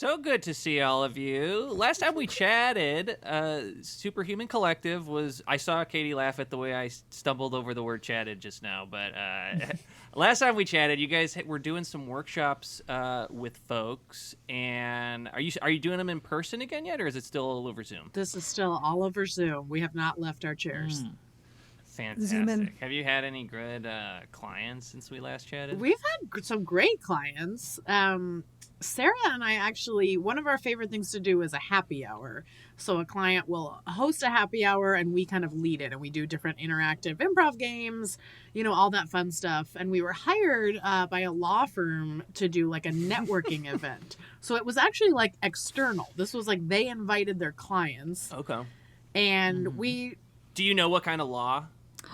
So good to see all of you. Last time we chatted, Super Human Collective was... I saw Katie laugh at the way I stumbled over the word chatted just now, but last time we chatted, you guys were doing some workshops with folks, and are you doing them in person again yet, or is it still all over Zoom? This is still all over Zoom. We have not left our chairs. Fantastic. Have you had any good clients since we last chatted? We've had some great clients. Sarah and I actually, one of our favorite things to do is a happy hour. So a client will host a happy hour and we kind of lead it, and we do different interactive improv games, all that fun stuff. And we were hired by a law firm to do like a networking event. So it was actually like external. This was like they invited their clients. Okay. And Do you know what kind of law?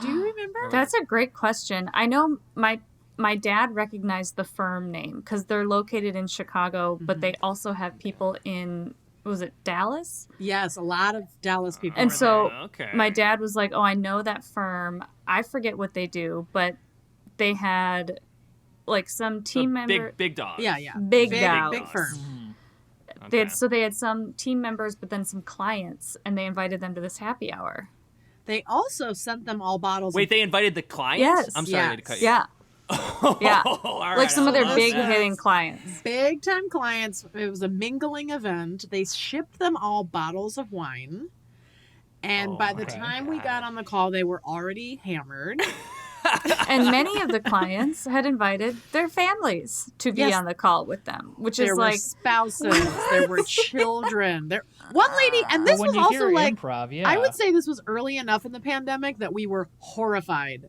Do you remember? That's a great question. I know my dad recognized the firm name because they're located in Chicago, but they also have people in, was it Dallas? Yes, a lot of Dallas people. And so my dad was like, oh, I know that firm. I forget what they do, but they had like some team member. Big dogs. Yeah. Big dogs. Big firm. Okay. They had some team members, but then some clients, and they invited them to this happy hour. They also sent them all bottles. Wait, they invited the clients? Yes. I'm sorry to cut you. Yeah. Yeah. All right, like some of their big this. hitting clients. Big time clients. It was a mingling event. They shipped them all bottles of wine. And by the time we got on the call, they were already hammered. And many of the clients had invited their families to be on the call with them, which is like spouses, there were children. One lady, and this was also like improv, I would say this was early enough in the pandemic that we were horrified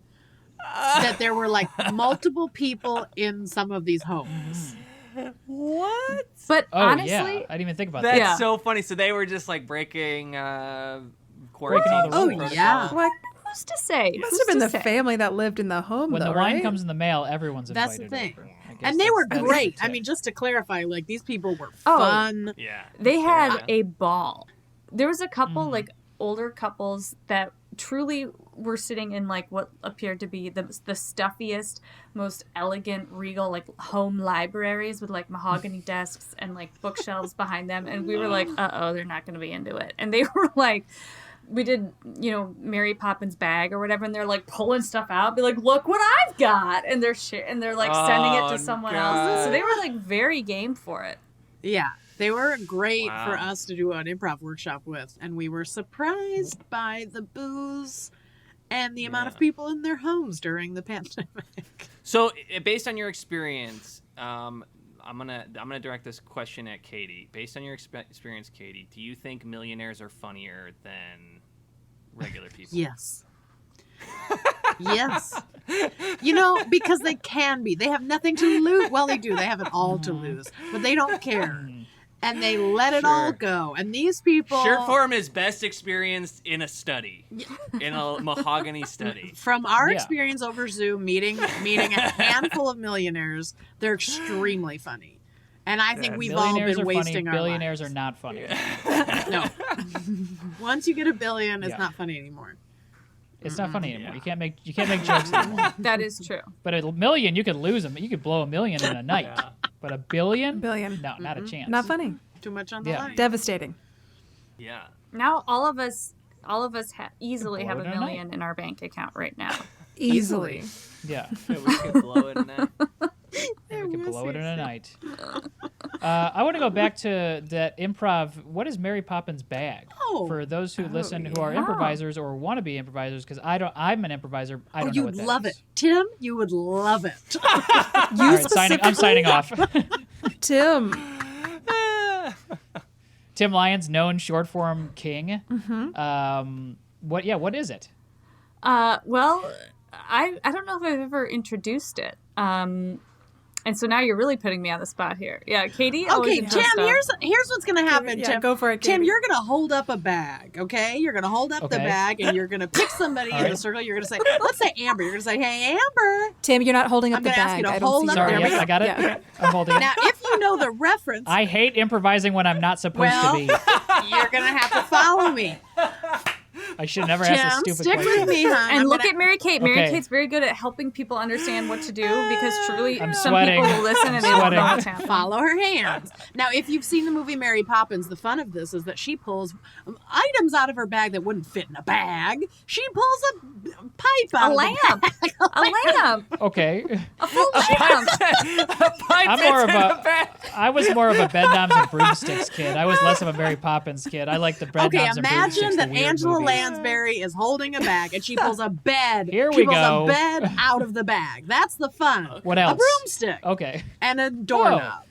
that there were like multiple people in some of these homes. What? But honestly, I didn't even think about that. That's so funny. So they were just like breaking quarantine. all the rules. Yeah. Like, who's to say? it must have been the family that lived in the home, When though, the wine right? comes in the mail, everyone's invited. That's the thing. over. I guess And they were that's great. the I mean, just to clarify, like these people were Oh. fun. Yeah. They had a ball. There was a couple like older couples that truly were sitting in like what appeared to be the stuffiest, most elegant, regal like home libraries with like mahogany desks and like bookshelves behind them, and we were like, they're not going to be into it. And they were like, we did, Mary Poppins bag or whatever, and they're like pulling stuff out, be like, look what I've got, and they're like sending it to someone else. So they were like very game for it. Yeah. They were great for us to do an improv workshop with, and we were surprised by the booze and the amount of people in their homes during the pandemic. So, based on your experience, I'm gonna direct this question at Katie. Based on your experience, Katie, do you think millionaires are funnier than regular people? Yes. Yes. Because they can be. They have nothing to lose. Well, they do. They have it all to lose, but they don't care. And they let it all go. And these people... Short form is best experienced in a study. In a mahogany study. From our experience over Zoom, meeting a handful of millionaires, they're extremely funny. And I think we've all been wasting funny. our Billionaires lives. are not funny. No. Once you get a billion, it's not funny anymore. It's not funny anymore. You can't make jokes anymore. That is true. But a million, you could lose them. You could blow $1 million in a night. But a billion? Billion. No, not a chance. Not funny. Too much on the line. Devastating. Yeah. Now all of us easily have Blow $1 it in a million in our bank account right now. Easily. Yeah. We could blow it in that. We could blow it in a night. I want to go back to that improv. What is Mary Poppins bag? For those who listen who are improvisers or want to be improvisers, because I'm an improviser. I don't know what that you'd love is. it. Tim, you would love it. All right, I'm signing off. Tim. Tim Lyons, known short form king. Mm-hmm. What is it? Well, I don't know if I've ever introduced it. And so now you're really putting me on the spot here. Yeah, Katie. Okay, Tim, here's what's going to happen, Yeah, Tim. go for it, Katie. Tim, you're going to hold up a bag, okay? You're going to hold up the bag, and you're going to pick somebody in the circle. You're going to say, let's say Amber. You're going to say, hey, Amber. Tim, you're not holding up the I'm bag. gonna ask you to I don't hold see up you. Sorry, there we yes, go. I got it. Yeah. Okay, I'm holding it. Now, if you know the reference, I hate improvising when I'm not supposed to be. you're going to have to follow me. I should have never asked a Tim, stupid stick question. with me, hon. And I'm look gonna- at Mary Kate. Mary Okay. Kate's very good at helping people understand what to do because truly I'm some sweating. people will listen and they won't know sweating. what's happening. Follow her hands. Now, if you've seen the movie Mary Poppins, the fun of this is that she pulls items out of her bag that wouldn't fit in a bag. She pulls a pipe out A of lamp. A lamp. Okay. A full lamp. I'm more of I was more of a bedknobs and broomsticks kid. I was less of a Mary Poppins kid. I like the bedknobs Okay, and broomsticks. imagine that the weird Angela movies. Lansbury is holding a bag and she pulls a bed. Here she we pulls go. a bed out of the bag. That's the fun. What else? A broomstick Okay. and a doorknob.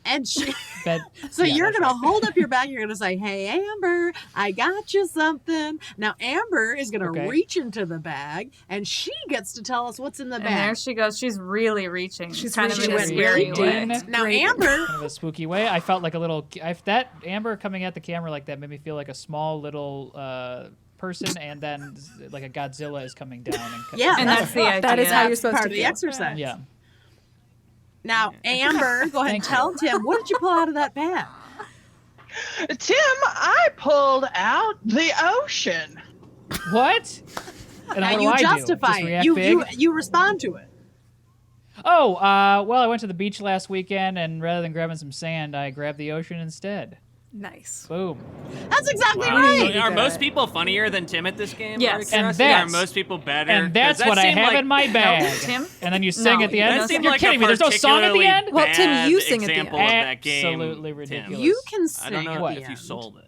And she. Bed. So yeah, you're that's gonna right. hold up your bag. You're gonna say, "Hey, Amber, I got you something." Now Amber is gonna Okay. reach into the bag, and she gets to tell us what's in the And bag. there she goes. She's really reaching. She's kind of reaching in a went scary very way. deep. Now Great. Amber, Kind of a spooky way. I felt like a little. That Amber coming at the camera like that made me feel like a small little person, and then like a Godzilla is coming down. Yeah, And that's the idea. That is how you're that's supposed part to of the feel. exercise. Yeah. Now Amber, go ahead and Thank tell Tim, what did you pull out of that bag? Tim, I pulled out the ocean. What? And Now what you do I justify do? Just it. react You big? you respond to it. Oh, well, I went to the beach last weekend, and rather than grabbing some sand, I grabbed the ocean instead. Nice. Boom. That's exactly Wow. right. So are most people funnier than Tim at this game? Yes. Out of And curiosity? that's- Are most people better? And that's 'Cause that what I seemed have like, in my bag. Tim? And then you sing No, at the that end. seemed You're like kidding a me. There's no song at the particularly end? Well, Tim, bad you sing at the example end. of that game. Absolutely Tim. ridiculous. You can I sing don't know at What? the if you end. sold it.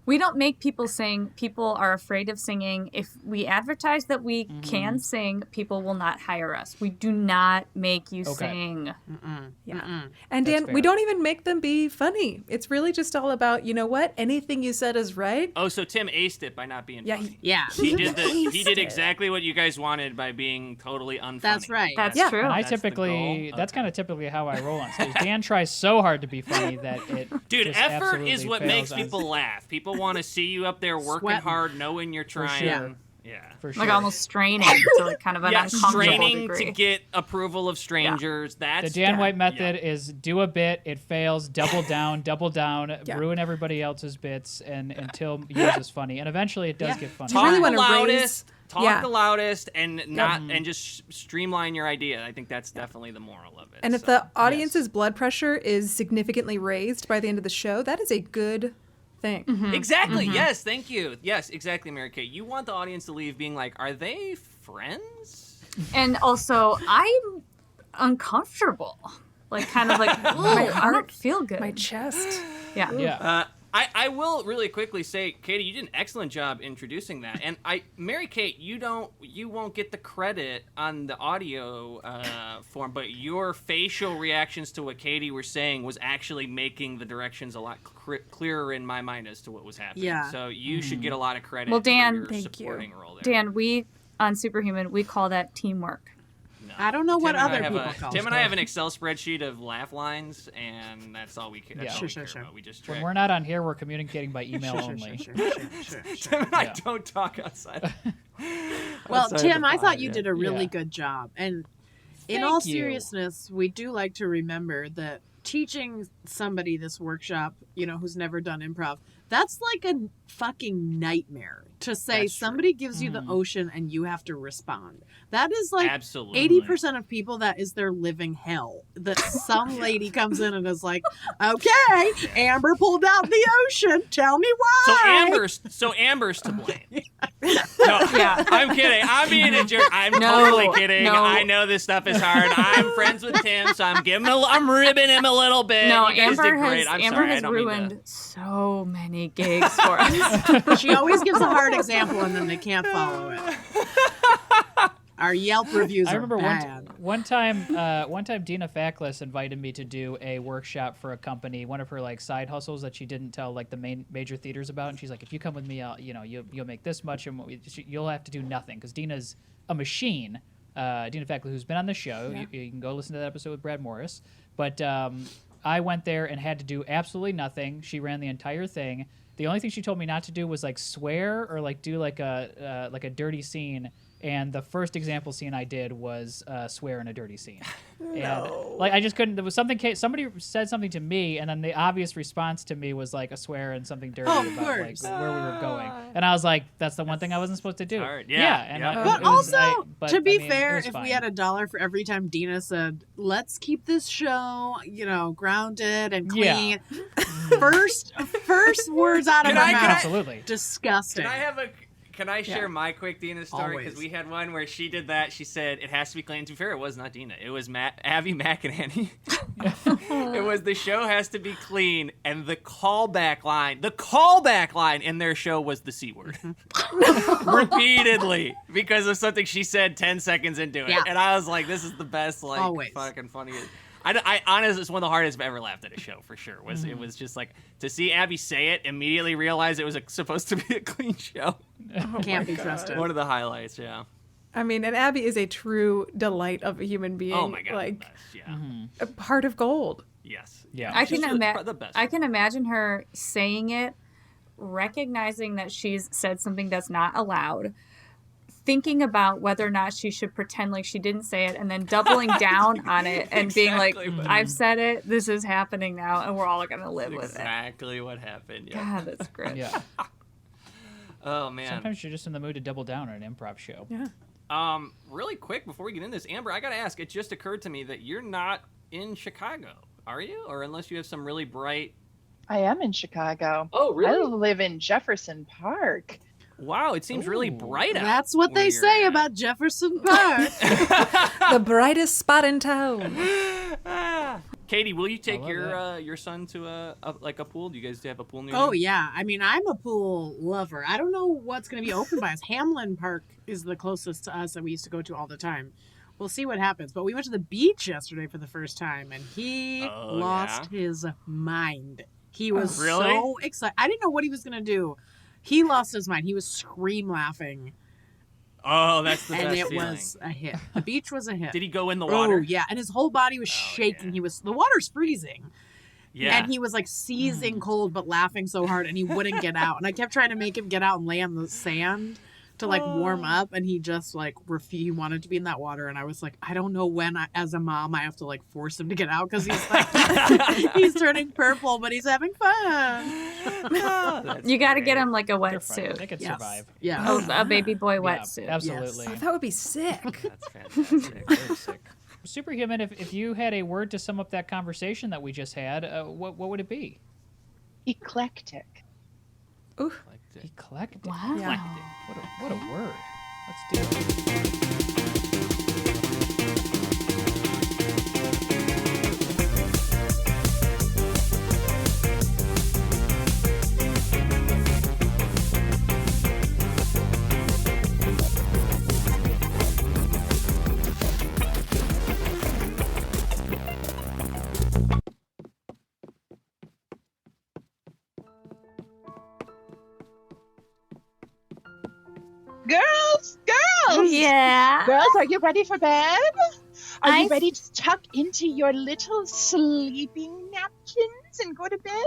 We don't make people sing. People are afraid of singing. If we advertise that we can sing, people will not hire us. We do not make you Okay. sing. Yeah. And That's Dan, fair. we don't even make them be funny. It's really just all about, you know what? Anything you said is right. Oh, so Tim aced it by not being Yeah. funny. Yeah, He did aced it. exactly what you guys wanted by being totally unfunny. That's right. That's Yeah. true. And I That's the typically, goal? that's Okay. kind of typically how I roll on stage. Dan tries so hard to be funny that it Dude, just effort absolutely is what fails makes on- people laugh. People want to see you up there working Sweating. hard, knowing you're trying. sure. Yeah. For sure. Like almost straining to like kind of an Yeah, uncomfortable straining degree. to get approval of strangers. The That's Dan White yeah. method is do a bit, it fails, double down, Yeah. ruin everybody else's bits, and until yours is funny, and eventually it does Yeah. get funny. Do you really Talk wanna the raise- loudest. Talk Yeah. the loudest, and not and just streamline your idea. I think that's definitely the moral of it. And if so. the audience's blood pressure is significantly raised by the end of the show, that is a good thing. Exactly. Yes. Thank you. Yes. Exactly, Mary Kate. You want the audience to leave being like, "Are they friends?" And also, I'm uncomfortable. Like kind of like, ooh, I don't heart, feel good. My chest. Yeah. Yeah. I will really quickly say, Katie, you did an excellent job introducing that. And Mary Kate, you won't get the credit on the audio form, but your facial reactions to what Katie was saying was actually making the directions a lot clearer in my mind as to what was happening. Yeah. So you should get a lot of credit. Well, Dan, for your thank you. supporting role there. Dan, we on Superhuman, we call that teamwork. No. I don't know what Tim and I other have people a- call Tim it. and I have an Excel spreadsheet of laugh lines, and that's all we care. That's Yeah. all we Sure, care sure, about. We just When track. we're not on here, we're communicating by email only. Sure. Tim and I Yeah. don't talk outside. Well, outside Tim, the I pod, thought you yeah. did a really Yeah. good job. And in Thank all you. seriousness, we do like to remember that teaching somebody this workshop, who's never done improv, that's like a fucking nightmare to say That's true. somebody gives you the ocean and you have to respond. That is like Absolutely. 80% of people, that is their living hell. That some lady comes in and is like, okay, Amber pulled out the ocean. Tell me why. So Amber's to blame. No, I'm kidding. I'm being a jerk. I'm No, totally kidding. no. I know this stuff is hard. I'm friends with Tim, so I'm ribbing him a little bit. No, You guys Amber did great. has I'm Amber sorry. I has don't mean to- ruined so many gigs for us. She always gives a hard example and then they can't follow it. Our Yelp reviews I are remember bad. one time Dina Fackless invited me to do a workshop for a company, one of her like side hustles that she didn't tell like the major theaters about, and she's like, if you come with me, you'll make this much, and you'll have to do nothing because Dina's a machine. Dina Fackless, who's been on the show, Yeah. you can go listen to that episode with Brad Morris. But I went there and had to do absolutely nothing. She ran the entire thing. The only thing she told me not to do was like swear or like do like a dirty scene and the first example scene I did was swear in a dirty scene. And like I just couldn't. There was something. Somebody said something to me, and then the obvious response to me was like a swear and something dirty about like where we were going. And I was like, "That's the one thing I wasn't supposed to do." Hard. But also, to be fair, if fine. we had $1 for every time Dina said, "Let's keep this show, grounded and clean," first words out of her mouth, absolutely disgusting. Can I share my quick Dina story? Because Always. we had one where she did that. She said it has to be clean. To be fair, it was not Dina. It was Abby McEnany. It was the show has to be clean, and the callback line in their show was the C word. Repeatedly. Because of something she said 10 seconds into it. Yeah. And I was like, this is the best, like, Always. fucking funny. I honestly, it's one of the hardest I've ever laughed at a show, for sure. It was just like, to see Abby say it, immediately realize it was supposed to be a clean show. Can't be trusted. One of the highlights, yeah. I mean, and Abby is a true delight of a human being. Oh my god, like the best, yeah. a heart of gold. Yes. Yeah. I She's can the best. I can imagine her saying it, recognizing that she's said something that's not allowed, thinking about whether or not she should pretend like she didn't say it, and then doubling down on it and being like, I've said it, this is happening now, and we're all gonna live with it. Exactly what happened. Yeah. God, that's great. Yeah. Oh man. Sometimes you're just in the mood to double down on an improv show. Yeah. Really quick before we get into this, Amber, I gotta ask. It just occurred to me that you're not in Chicago, are you? Or unless you have some really bright. I am in Chicago. Oh, I really? live in Jefferson Park. Wow, it seems really bright out. That's what where they you're say at. about Jefferson Park. The brightest spot in town. Katie, will you take love your son to a pool? Do you guys have a pool near Oh, you? yeah. I mean, I'm a pool lover. I don't know what's going to be open by us. Hamlin Park is the closest to us that we used to go to all the time. We'll see what happens. But we went to the beach yesterday for the first time, and he lost his mind. He was so excited. I didn't know what he was going to do. He lost his mind. He was scream laughing. Oh, that's the and best it feeling. was a hit. The beach was a hit. Did he go in the water? Oh, yeah. And his whole body was shaking. yeah. The water's freezing. Yeah. And he was like seizing cold, but laughing so hard, and he wouldn't get out. And I kept trying to make him get out and lay on the sand to like warm up, and he just like he wanted to be in that water. And I was like, I don't know when, as a mom, I have to like force him to get out because he's like he's turning purple, but he's having fun. You got to get him like a They're fine. They wetsuit. can Yes. survive. Yeah. Oh, a baby boy Yeah, wetsuit. absolutely. Oh, that would be sick. That's fantastic. Very sick. Superhuman, if you had a word to sum up that conversation that we just had, what would it be? Eclectic. Ooh. Eclectic. Wow. Yeah. What a word. Let's do it. Girls! Yeah. Girls, are you ready for bed? Are you I- ready to tuck into your little sleeping napkins and go to bed?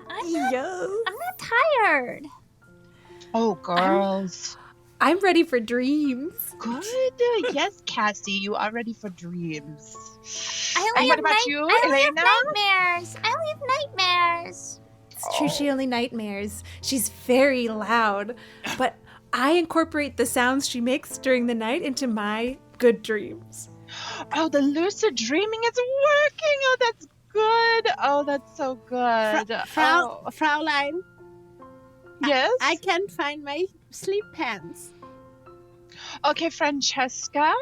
I'm not tired. Oh, girls. I'm ready for dreams. Good. Yes, Cassie, you are ready for dreams. I And what about you, Elena? nightmares. I only have nightmares. It's true, she only nightmares. She's very loud, but I incorporate the sounds she makes during the night into my good dreams. Oh, the lucid dreaming is working. Oh, that's good. Oh, that's so good. Fraulein, Yes? I can't find my sleep pants. Okay, Francesca,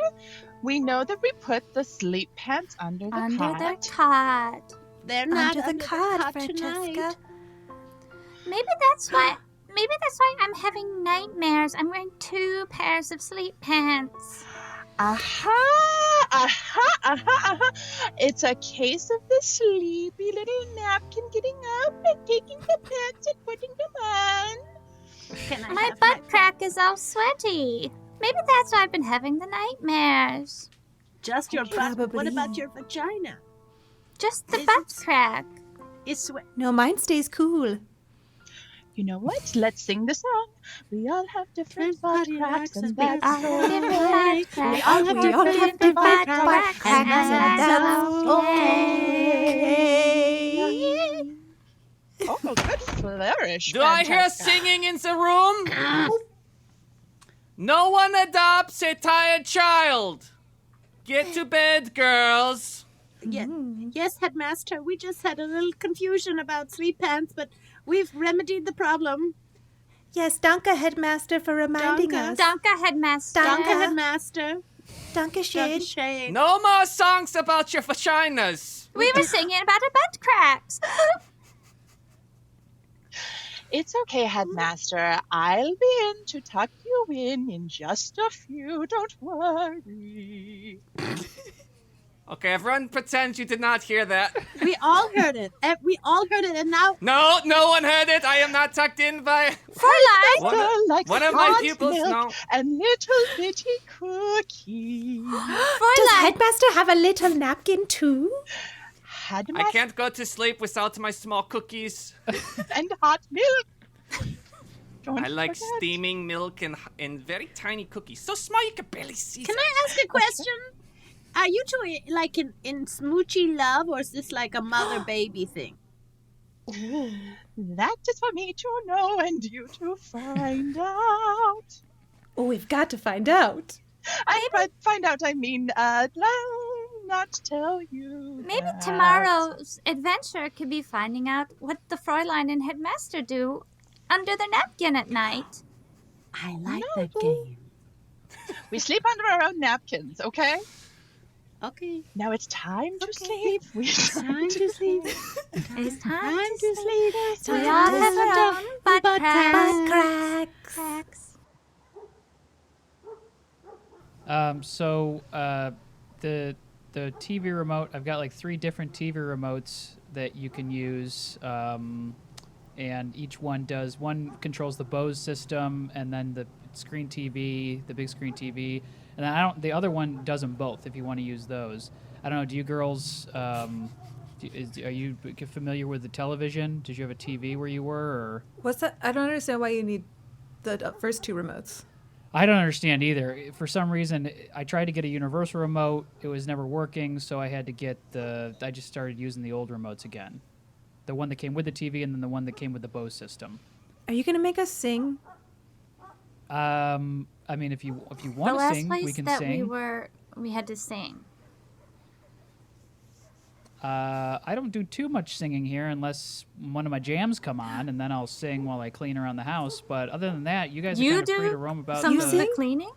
we know that we put the sleep pants under the Under cot. the cot. They're not Under the cot, tonight. Francesca. Maybe that's why I'm having nightmares. I'm wearing 2 pairs of sleep pants. Aha! Aha! Aha! Aha! It's a case of the sleepy little napkin getting up and taking the pants and putting them on. Can I My have butt crack is all sweaty. Maybe that's why I've been having the nightmares. Just your butt. What Probably. about your vagina? Just the Is butt it- crack. It's sweat. No, mine stays cool. You know what? Let's sing the song. We all have different Different butt body cracks, racks and and that's big okay. butt We cracks. all have We all have different different butt butt cracks, cracks, and and that's that's okay. Oh, good flourish. Do I hear Fantastic. singing in the room? No one adopts a tired child. Get to bed, girls. Yes, headmaster. We just had a little confusion about sleep pants, but we've remedied the problem. Yes, danke, headmaster, for reminding Danke. us. Danke, Headmaster. Danke, headmaster. Danke Danke, schön. Shane. No more songs about your vaginas. We were singing about our butt cracks. It's okay, headmaster. I'll be in to tuck you in just a few. Don't worry. Okay, everyone pretend you did not hear that. We all heard it. We all heard it, and now No, no one heard it. I am not tucked in by... Fräulein. One of my hot pupils, milk no. and little bitty cookies. Does Fräulein. headmaster have a little napkin too? Headmaster I can't go to sleep without my small cookies. and hot milk. Don't I like forget. steaming milk and very tiny cookies. So small you can barely see can them. I ask a question? Are you two like in smoochy love, or is this like a mother-baby thing? That is for me to know and you to find out. Oh, we've got to find out. And by find out, I mean, not tell you. Maybe that. tomorrow's adventure could be finding out what the Fräulein and Headmaster do under their napkin at night. I like that game. We sleep under our own napkins, okay? Okay. Now it's time to sleep. It's time to sleep. It's time Time to sleep. We all have our own butt Butt cracks. cracks. The TV remote, I've got like 3 different TV remotes that you can use, and each one controls the Bose system, and then the screen TV, the big screen TV, and then the other one does them both if you want to use those. I don't know, do you girls, are you familiar with the television? Did you have a TV where you were, or? What's that? I don't understand why you need the first 2 remotes. I don't understand either. For some reason, I tried to get a universal remote. It was never working, so I had to get I just started using the old remotes again. The one that came with the TV and then the one that came with the Bose system. Are you going to make us sing? I mean, if you The want to last sing, place we can that sing. we had to sing. I don't do too much singing here unless one of my jams come on, and then I'll sing while I clean around the house. But other than that, you guys are kind of free to roam about. Some You of sing? the cleaning?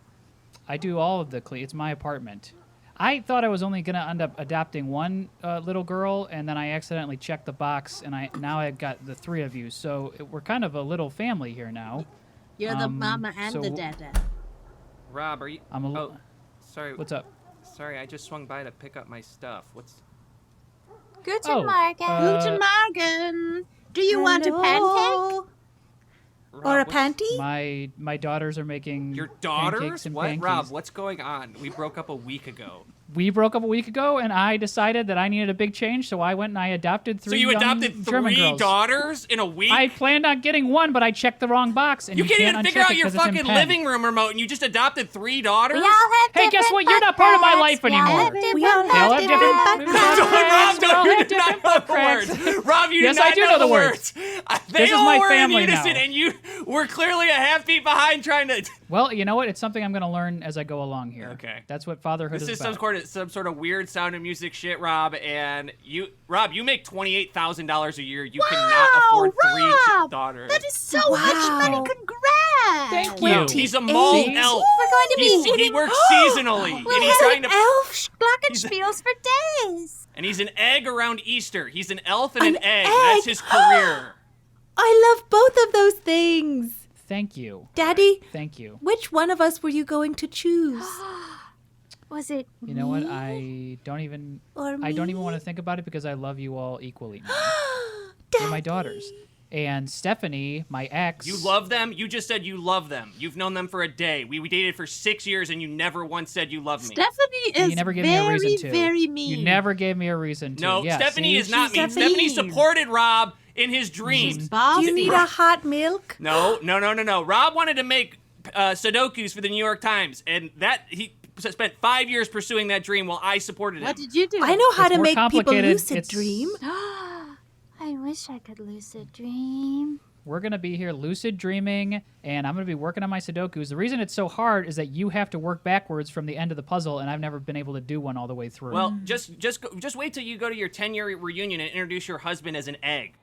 I do all of the clean. It's my apartment. I thought I was only going to end up adopting one little girl, and then I accidentally checked the box, and now I've got the 3 of you. So we're kind of a little family here now. You're the mama and so the dada. Rob, are you... I'm a Oh, sorry. What's up? Sorry, I just swung by to pick up my stuff. Guten Oh, Morgen. Guten Morgen. Do you want a pancake? Hello? Rob, Or a what's- panty? My daughters are making Your pancakes daughters? and What? pancakes. Rob, what's going on? We broke up a week ago. We broke up a week ago, and I decided that I needed a big change, so I went and I adopted 3 So you young adopted German 3 girls. daughters in a week? I planned on getting 1, but I checked the wrong box, and You can't even uncheck figure out it your 'cause it's in fucking pen. living room remote, and you just adopted 3 daughters? We all have Hey, guess different what? You're butt not part of my cracks. life We all anymore. have different We all butt have Y'all different cracks. butt cracks. Rob, We all you have do not different know butt the cracks. words. Rob, you Yes, do not I do know know the the words. They This is all my were family in unison, now. and you were clearly a half beat behind trying to... Well, you know what? It's something I'm going to learn as I go along here. Okay. That's what fatherhood This is about. some sort of weird sound and music shit, Rob, and Rob, you make $28,000 a year. You cannot afford 3 Rob! daughters. That is so much money. Congrats. Thank Well, you. he's a mole 8. elf. We're going to be He works seasonally, and he's trying to... elf glockenspiels for days. And he's an egg around Easter. He's an elf and an An egg. egg? That's his career. I love both of those things. Thank you. Daddy, Thank you. which one of us were you going to choose? Was it You know what? me? I don't even Or want to think about it because I love you all equally now. You're my daughters. And Stephanie, my ex. You love them? You just said you love them. You've known them for a day. We dated for 6 years, and you never once said you love me. Stephanie is You never gave me a reason to. very mean. You never gave me a reason to. No, Yeah, Stephanie see? is not She's mean. a Stephanie mean. supported Rob in his dreams. Do you need a hot milk? No. Rob wanted to make Sudokus for the New York Times, and he spent 5 years pursuing that dream while I supported him. What did you do? I know how to more make people complicated. lucid dream. I wish I could lucid dream. We're going to be here lucid dreaming, and I'm going to be working on my Sudokus. The reason it's so hard is that you have to work backwards from the end of the puzzle, and I've never been able to do one all the way through. Well, just wait till you go to your 10-year reunion and introduce your husband as an egg.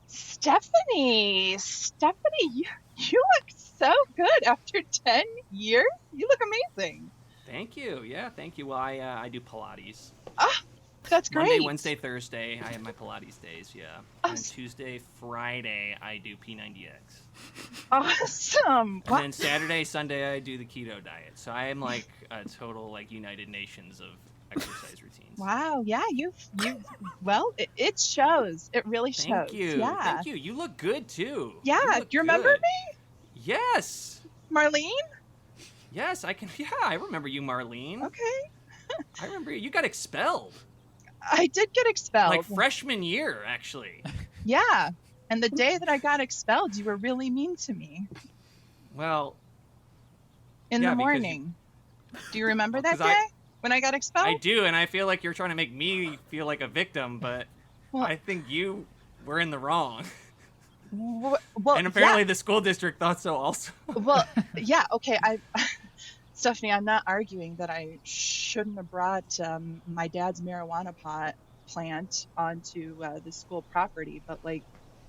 Stephanie, you look so good after 10 years. You look amazing. Thank you. Yeah, thank you. Well, I do Pilates. Ah, that's great. Monday, Wednesday, Thursday, I have my Pilates days, yeah. Oh, And Tuesday, Friday, I do P90X. Awesome. And then Saturday, Sunday, I do the keto diet. So I am like a total like United Nations of exercise routines. Wow. Yeah, well, it shows. It really shows. Thank you. Yeah. Thank you. You look good too. Yeah. You Do look you remember good. me? Yes. Marlene? Yes, I can. Yeah, I remember you, Marlene. Okay. I remember you got expelled. I did get expelled. Like freshman year, actually. Yeah. And the day that I got expelled, you were really mean to me. Well, In yeah, the because morning. Do you remember that 'cause day when I got expelled? I do, and I feel like you're trying to make me feel like a victim, but Well- I think you were in the wrong. Well, And apparently the school district thought so also. Well, yeah, okay. Stephanie, I'm not arguing that I shouldn't have brought my dad's marijuana plant onto the school property, but like,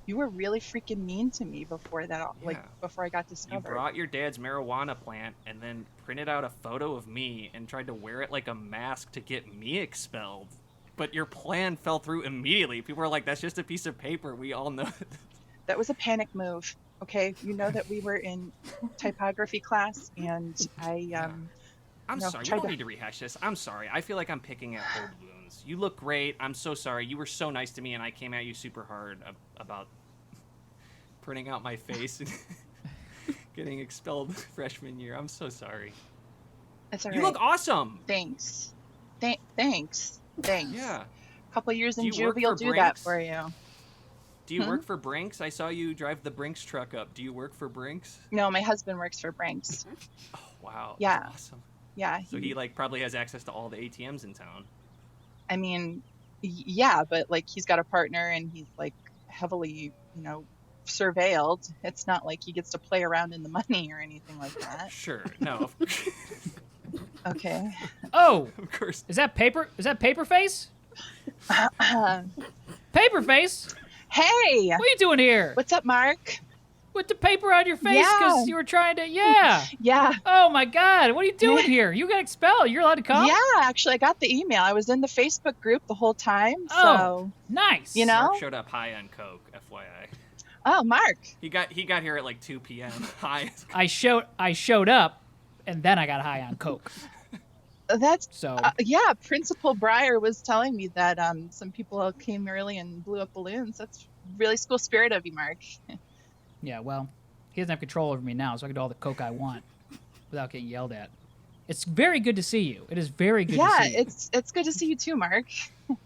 you were really freaking mean to me before that, like Yeah. before I got You discovered. brought your dad's marijuana plant and then printed out a photo of me and tried to wear it like a mask to get me expelled. But your plan fell through immediately. People were like, that's just a piece of paper. We all know. That was a panic move. Okay, you know that we were in typography class, and I'm No, sorry. We try don't to- need to rehash this. I'm sorry. I feel like I'm picking at old wounds. You look great. I'm so sorry. You were so nice to me, and I came at you super hard about printing out my face and getting expelled freshman year. I'm so sorry. it's all You right. look awesome. Thanks. Thanks. Yeah. A couple years in Do you work juvie will for do that Brinks? for you. Do you work for Brinks? I saw you drive the Brinks truck up. Do you work for Brinks? No, my husband works for Brinks. Oh, wow. Yeah. That's awesome. Yeah. So he like probably has access to all the ATMs in town. I mean, yeah, but like he's got a partner and he's like heavily, surveilled. It's not like he gets to play around in the money or anything like that. Sure. No. Okay. Oh, Of course. is that paper? Is that Paperface? Paperface? Hey, What are you doing here? what's up, Mark? With the paper on your face Yeah. because you were trying to. Yeah. Yeah. Oh my God! What are you doing here? You got expelled. You're allowed to come. Yeah, actually, I got the email. I was in the Facebook group the whole time. Oh. So, Nice. You know? Mark showed up high on coke, FYI. oh, Mark. He got here at like 2 p.m. high. I showed up, and then I got high on coke. That's So yeah. Principal Breyer was telling me that some people came early and blew up balloons. That's really school spirit of you, Mark. yeah, well, he doesn't have control over me now, so I can do all the coke I want without getting yelled at. It's very good to see you. It is very good to Yeah, see you. it's good to see you too, Mark.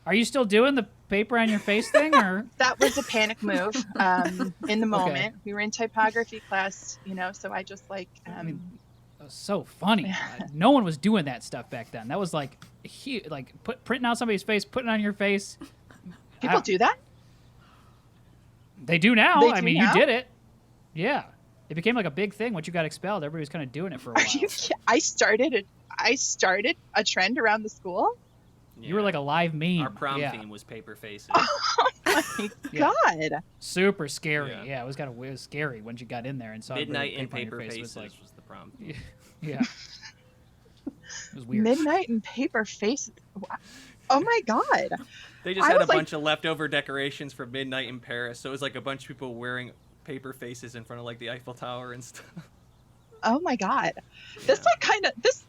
Are you still doing the paper on your face thing, or? That was a panic move in the moment. We were in typography class, so I just like mean, That was so funny. No one was doing that stuff back then. That was like huge, like printing out somebody's face, putting it on your face. people do that. They do now. They I do mean, now? you did it. Yeah. It became like a big thing once you got expelled. Everybody was kind of doing it for a Are while. you? I started a trend around the school. Yeah. You were like a live meme. Our prom yeah. theme was paper faces. Oh my Yeah. God! Super scary. Yeah. Yeah, it was scary once you got in there and saw Midnight in everybody paper on your face. faces It was like, was the prom theme. yeah. It was weird. Midnight and paper faces. Oh my God! They just I had a was like- bunch of leftover decorations for Midnight in Paris, so it was like a bunch of people wearing paper faces in front of like the Eiffel Tower and stuff. Oh my God! This like kind of this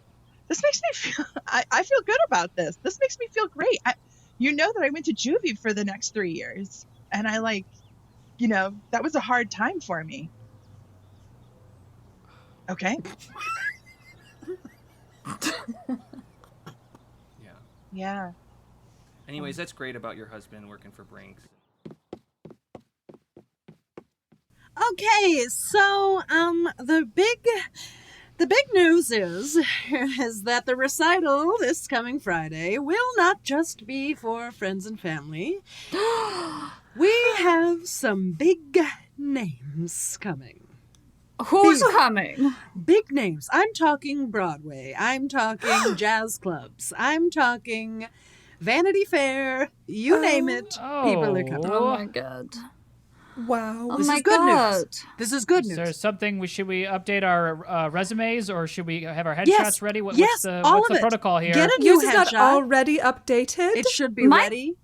makes me feel. I feel good about this. This makes me feel great. You know that I went to juvie for the next 3 years, and I that was a hard time for me. Okay. Yeah. Yeah. Anyways, that's great about your husband working for Brinks. Okay, so the big news is that the recital this coming Friday will not just be for friends and family. We have some big names coming. Who's coming? Big names. I'm talking Broadway. I'm talking jazz clubs. I'm talking Vanity Fair. You name it. People are coming. Oh my god. Wow. Oh This my is good god. news. This is good Is there news. something should we update our resumes, or should we have our headshots Yes, ready? yes, all what's of the it. protocol here? Get a new Yours is not headshot. already updated. It should be My- ready.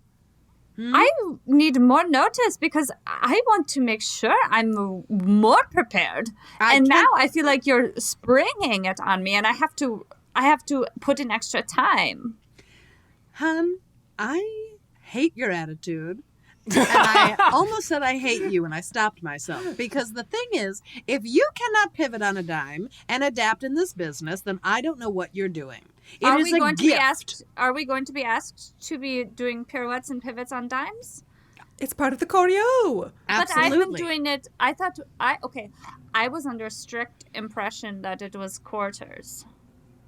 I need more notice because I want to make sure I'm more prepared. And now I feel like you're springing it on me, and I have to put in extra time. Hun, I hate your attitude. And I almost said I hate you, and I stopped myself. Because the thing is, if you cannot pivot on a dime and adapt in this business, then I don't know what you're doing. Are It is we a going to be gift. asked? Are we going to be asked to be doing pirouettes and pivots on dimes? It's part of the choreo. Absolutely. But I've been doing it. I was under strict impression that it was quarters,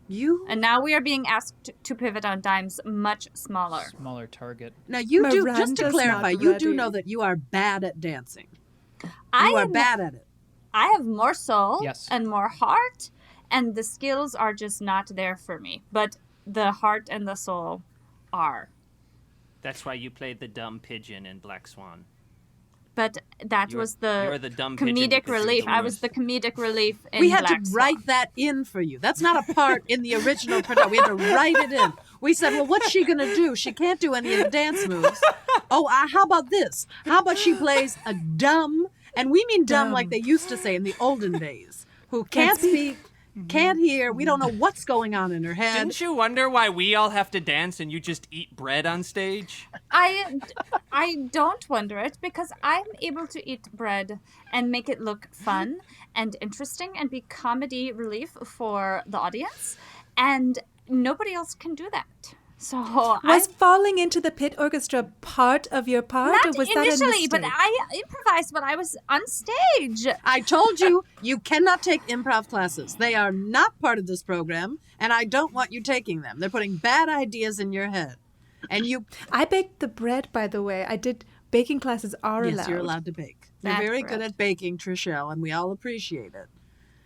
You and now we are being asked to pivot on dimes much smaller. Smaller target. now you do just to Miranda's clarify, not you do ready. know that you are bad at dancing. I You are am- bad at it. I have more soul Yes. and more heart, and the skills are just not there for me. But the heart and the soul are. That's why you played the dumb pigeon in Black Swan. But that You're- was you're the the dumb pigeon comedic because you're relief. the I was worst. the comedic relief in We had Black to Swan. write that in for you. That's not a part in the original production. We had to write it in. We said, well, what's she going to do? She can't do any of the dance moves. Oh, how about this? How about she plays a dumb, and we mean dumb like they used to say in the olden days, who can't speak, can't hear, we don't know what's going on in her head. Didn't you wonder why we all have to dance and you just eat bread on stage? I don't wonder it because I'm able to eat bread and make it look fun and interesting and be comedy relief for the audience, and nobody else can do that. So Was falling into the pit orchestra part of your part, not or was that a initially, mistake? but I improvised when I was on stage. I told you, you cannot take improv classes. They are not part of this program, and I don't want you taking them. They're putting bad ideas in your head. And you, I baked the bread, by the way. I did. Baking classes are yes, allowed. you're allowed to bake. You're That's very correct. good at baking, Trishelle, and we all appreciate it.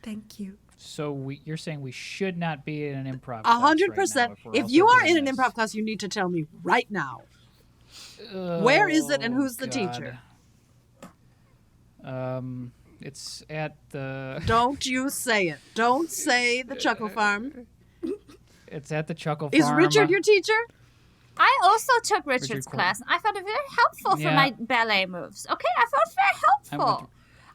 Thank you. So you're saying we should not be in an improv 100%. If you are in an improv class, you need to tell me right now. Where is it and who's the teacher? It's at the. Don't you say it. Don't say the Chuckle Farm. It's at the Chuckle Is Farm. Richard your teacher? I also took Richard's Richard Cole. class, and I found it very helpful for Yeah. my ballet moves. Okay, I found it very helpful.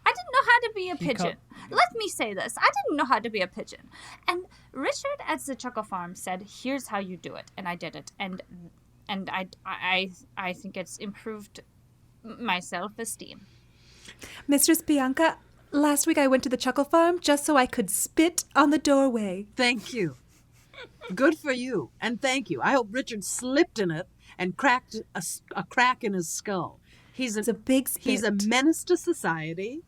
I didn't know how to be a pigeon. Let me say this. I didn't know how to be a pigeon. And Richard at the Chuckle Farm said, here's how you do it. And I did it. And I think it's improved my self-esteem. Mistress Bianca, last week I went to the Chuckle Farm just so I could spit on the doorway. Thank you. Good for you. And thank you. I hope Richard slipped in it and cracked a crack in his skull. It's a big spit. He's a menace to society,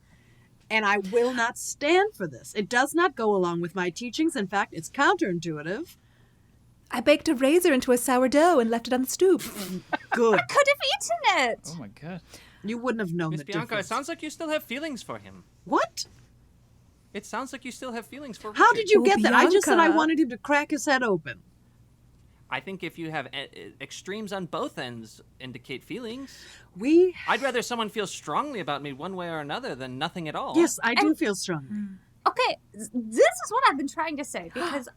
and I will not stand for this. It does not go along with my teachings. In fact, it's counterintuitive. I baked a razor into a sourdough and left it on the stoop. Good. Could have eaten it. Oh my god. You wouldn't have known Miss the Bianca, it difference. sounds like you still have feelings for him. What? It sounds like you still have feelings for How Richard. did you Oh, get that? I just said I Bianca. wanted him to crack his head open. I think if you have extremes on both ends indicate feelings. We... I'd rather someone feel strongly about me one way or another than nothing at all. Yes, I do feel strongly. Okay, this is what I've been trying to say because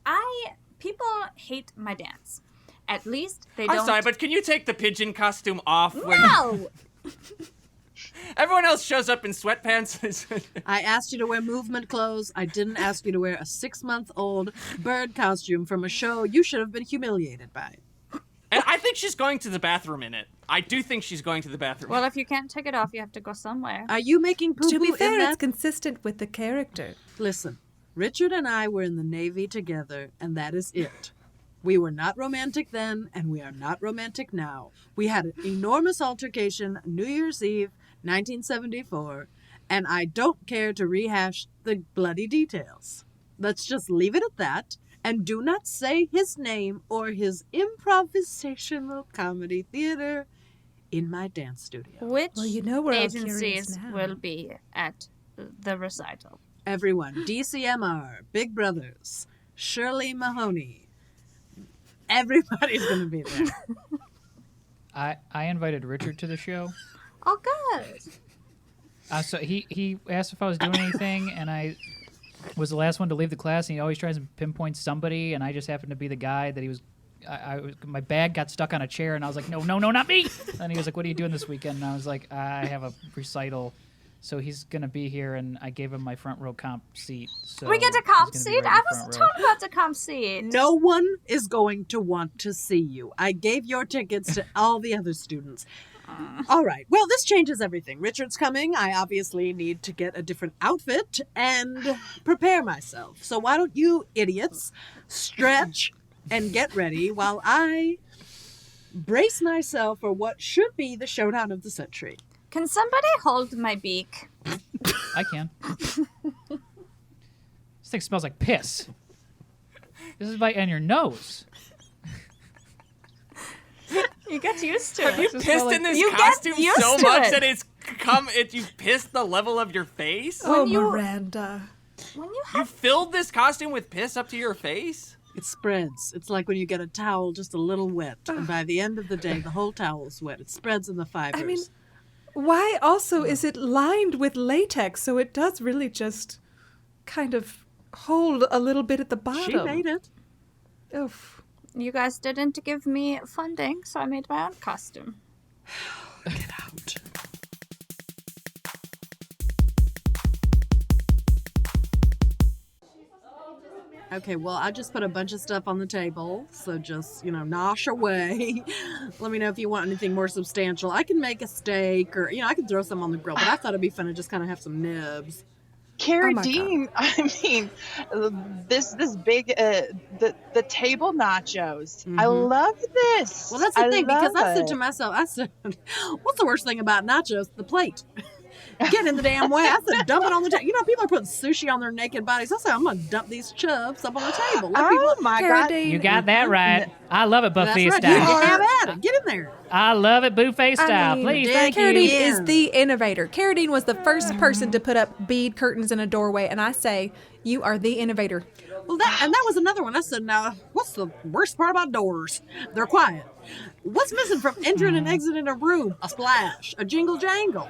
people hate my dance. At least they don't. I'm sorry, but can you take the pigeon costume off when No! everyone else shows up in sweatpants? I asked you to wear movement clothes. I didn't ask you to wear a 6-month-old bird costume from a show you should have been humiliated by. And I think she's going to the bathroom in it. I do think she's going to the bathroom. Well, if you can't take it off, you have to go somewhere. Are you making poo-poo To be in fair, that? it's consistent with the character. Listen, Richard and I were in the Navy together, and that is it. We were not romantic then, and we are not romantic now. We had an enormous altercation New Year's Eve, 1974, and I don't care to rehash the bloody details. Let's just leave it at that, and do not say his name or his improvisational comedy theater in my dance studio. Which Well, you know we're all curious agencies now. will be at the recital? Everyone, DCMR, Big Brothers, Shirley Mahoney. Everybody's going to be there. I invited Richard to the show. Oh, good. So he asked if I was doing anything, and I was the last one to leave the class, and he always tries to pinpoint somebody, and I just happened to be the guy that he was. My bag got stuck on a chair, and I was like, no, not me. And he was like, what are you doing this weekend? And I was like, I have a recital. So he's going to be here, and I gave him my front row comp seat. So We get a comp he's gonna be seat? right I in the wasn't front row. told about the comp seat. No one is going to want to see you. I gave your tickets to all the other students. All right. Well, this changes everything. Richard's coming. I obviously need to get a different outfit and prepare myself. So why don't you idiots stretch and get ready while I brace myself for what should be the showdown of the century. Can somebody hold my beak? I can. This thing smells like piss. This is on your nose. You get used to Have it. you Does it pissed smell in like- this You get costume used so to much it. that you've pissed the level of your face? Oh, you- Miranda. When you You have filled this costume with piss up to your face? It spreads. It's like when you get a towel just a little wet, and by the end of the day, the whole towel's wet. It spreads in the fibers. I mean, why also is it lined with latex so it does really just kind of hold a little bit at the bottom? she made it. Oof. you guys didn't give me funding, so I made my own costume. Get out. Okay, well, I just put a bunch of stuff on the table, so just, nosh away. Let me know if you want anything more substantial. I can make a steak or, I can throw some on the grill, but I thought it'd be fun to just kind of have some nibs. Cara Oh my Dean, I mean, this big the table nachos. I Mhm. love this. Well, that's the thing, because I said it. to myself, what's the worst thing about nachos? The plate. Get in the damn way. I said, dump it on the table. People are putting sushi on their naked bodies. I said, I'm going to dump these chubs up on the table. Let people... Oh my God! Carradine. You got that right. I love it That's buffet right. style. You can have at it. Get in there. I love it buffet style. mean, Please, Dick, thank you. Carradine Yeah. is the innovator. Carradine was the first person to put up bead curtains in a doorway, and I say, you are the innovator. Well, that was another one. I said, now, what's the worst part about doors? They're quiet. What's missing from entering and exiting a room? A splash, a jingle jangle.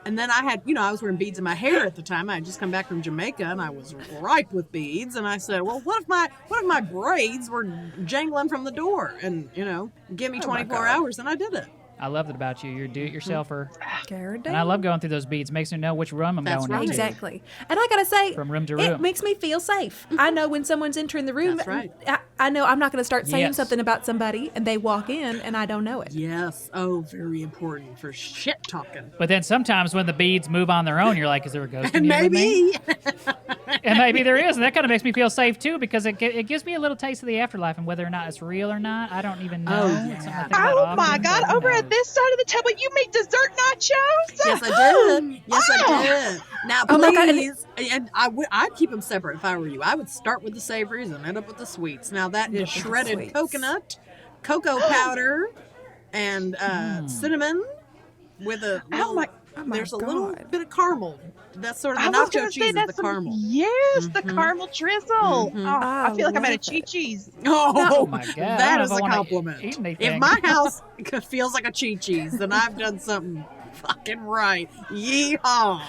And then I had, I was wearing beads in my hair at the time. I had just come back from Jamaica and I was ripe with beads. And I said, well, what if my braids were jangling from the door? And, give me 24 hours, and I did it. I love it about you. You're a do-it-yourselfer. Carradine. And I love going through those beats. Makes me know which room I'm That's going right. into. Exactly. And I gotta say, From room to it room. makes me feel safe. I know when someone's entering the room. That's right. I know I'm not gonna start saying Yes. something about somebody, and they walk in, and I don't know it. Yes. Oh, very important for shit talking. But then sometimes when the beads move on their own, you're like, is there a ghost in And here with me? maybe. And maybe there is. And that kind of makes me feel safe, too, because it gives me a little taste of the afterlife. And whether or not it's real or not, I don't even know. Oh, It's something I yeah. think about Oh my often, God! but who Over at knows? this side of the table, you make dessert nachos. Yes, I did. Yes, I did. Now, Oh my God, and- please, and I'd keep them separate if I were you. I would start with the savories and end up with the sweets. Now, that is with the shredded sweets. coconut, cocoa powder, and cinnamon with a little, my there's a little God. bit of caramel. That's sort of I the was nacho gonna say cheese is that's the caramel. Yes, the Mhm. caramel drizzle. Mhm. Oh, I feel like I'm at a love it. Chi-Chi's. Oh, my God. I that don't is know if a I wanna compliment. eat anything. If my house feels like a Chi-Chi's, then I've done something fucking right. Yeehaw.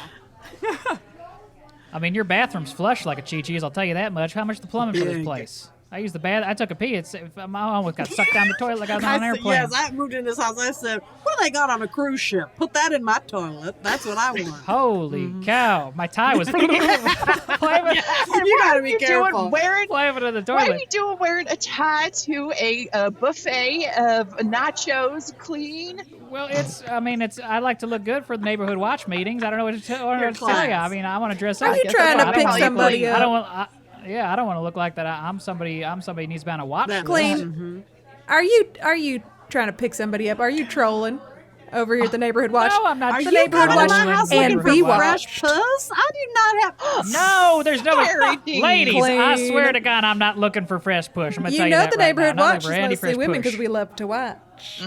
I mean, your bathroom's flush like a Chi-Chi's, I'll tell you that much. How much the plumbing for this Big. place? I used the bath. I took a pee. My almost got sucked down the toilet like I was on an I said, airplane. yes, I moved in this house. I said, what do they got on a cruise ship? Put that in my toilet. That's what I want. Holy cow. My tie was flavor You gotta be You careful. doing wearing? to the Why are toilet. you doing wearing a tie to a buffet of nachos clean? Well, I like to look good for the neighborhood watch meetings. I don't know what to tell you. class. I mean, I want to dress Are up. you trying to I don't pick wanna look somebody like- up? I don't want. I don't want to look like that. I'm somebody who needs to be on a watch list. Clean. Are you trying to pick somebody up? Are you trolling over here at the Neighborhood Watch? No, I'm not. Are The you Neighborhood coming to Watch my house and looking we for watched. fresh puss? I do not have. No, there's no. Very deep. Ladies, I Clean. swear to God, I'm not looking for fresh push. I'm gonna You tell you know that the right Neighborhood now. I'm not Watch is looking for any mostly fresh women push. because we love to watch.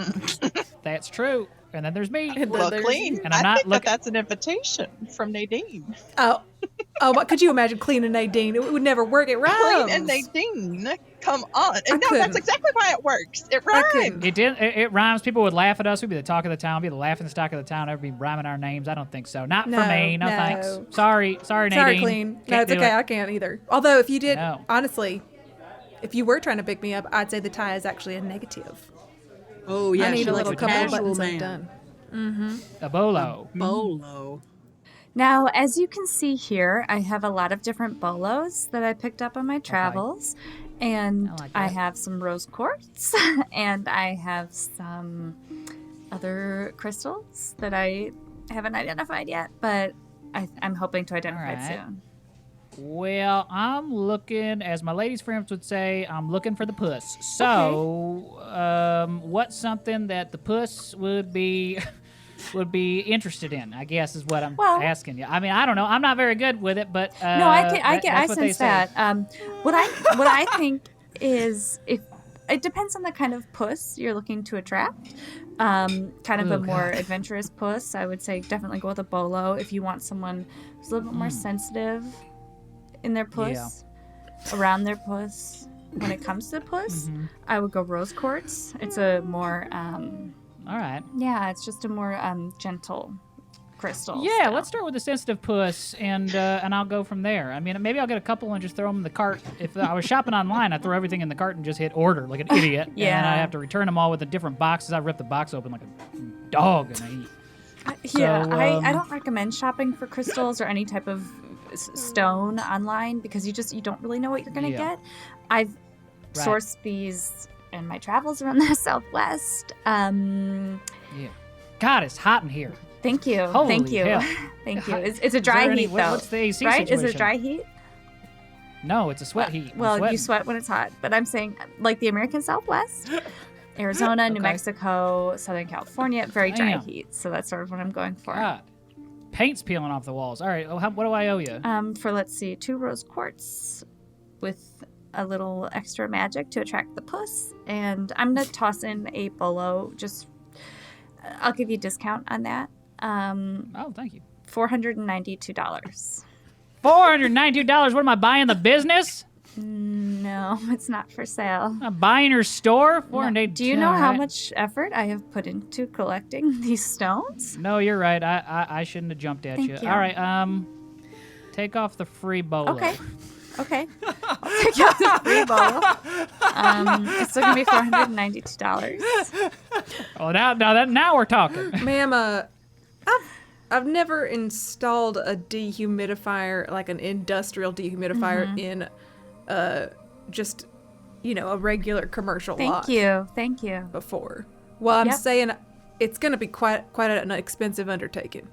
That's true. And then there's me. Well, there's clean. And I'm I not think looking- that's an invitation from Nadine. Oh, what could you imagine Clean and Nadine? It would never work. It rhymes. Clean and Nadine. Come on. And no, couldn't. that's exactly why it works. It I rhymes. couldn't. It rhymes. People would laugh at us. We'd be the talk of the town. Be the laughing stock of the town. Everybody be rhyming our names. I don't think so. Not for No, me. No, no. thanks. Sorry, Nadine. Sorry, Clean. No, Can't it's do okay. it. I can't either. Although, if you did, No. honestly, if you were trying to pick me up, I'd say the tie is actually a negative. Oh yeah, I need she a likes little a couple casual buttons man. undone. A bolo. Bolo. Now, as you can see here, I have a lot of different bolos that I picked up on my travels. And I like I that. have some rose quartz and I have some other crystals that I haven't identified yet, but I'm hoping to identify All right. soon. Well, I'm looking, as my ladies' friends would say, I'm looking for the puss. So, what's something that the puss would be interested in? I guess is what I'm asking you. I mean, I don't know. I'm not very good with it, but No, I that's what they sense say. that. What I think is if it depends on the kind of puss you're looking to attract. Kind of a more adventurous puss, I would say definitely go with a bolo. If you want someone who's a little bit more sensitive in their puss, around their puss, when it comes to puss, I would go rose quartz. It's a more All right. yeah, it's just a more gentle crystal. Yeah, style. let's start with the sensitive puss, and I'll go from there. I mean, maybe I'll get a couple and just throw them in the cart. If I was shopping online, I'd throw everything in the cart and just hit order like an idiot. And then I have to return them all with the different boxes. I rip the box open like a dog and I eat. Yeah, So, I don't recommend shopping for crystals or any type of stone online because you don't really know what you're gonna get. I've sourced these in my travels around the Southwest. Yeah. God, it's hot in here. Thank you. Holy Thank you. hell. Thank you. It's a dry there any- heat though. what's the AC right? Is it situation? dry heat? No, it's a sweat heat. I'm Well, you sweating. sweat when it's hot, but I'm saying like the American Southwest, Arizona, New Okay. Mexico, Southern California, very dry Damn. heat. So that's sort of what I'm going for. God. Paint's peeling off the walls. All right, what do I owe you? For let's see, 2 rose quartz with a little extra magic to attract the puss, and I'm gonna toss in a bolo. I'll give you a discount on that. Oh, thank you. $492. $492. What am I buying? The business? No, it's not for sale. I'm buying your store? No. $492. Do you know how Alright. much effort I have put into collecting these stones? No, you're right. I shouldn't have jumped at Thank you. you. All right. Take off the free bolo. Okay. I'll take out the free bolo. It's still gonna be $492. Oh, now we're talking. Ma'am, I've never installed a dehumidifier, like an industrial dehumidifier, in just, a regular commercial lot Thank you. before. Well, I'm Yep. saying it's going to be quite an expensive undertaking.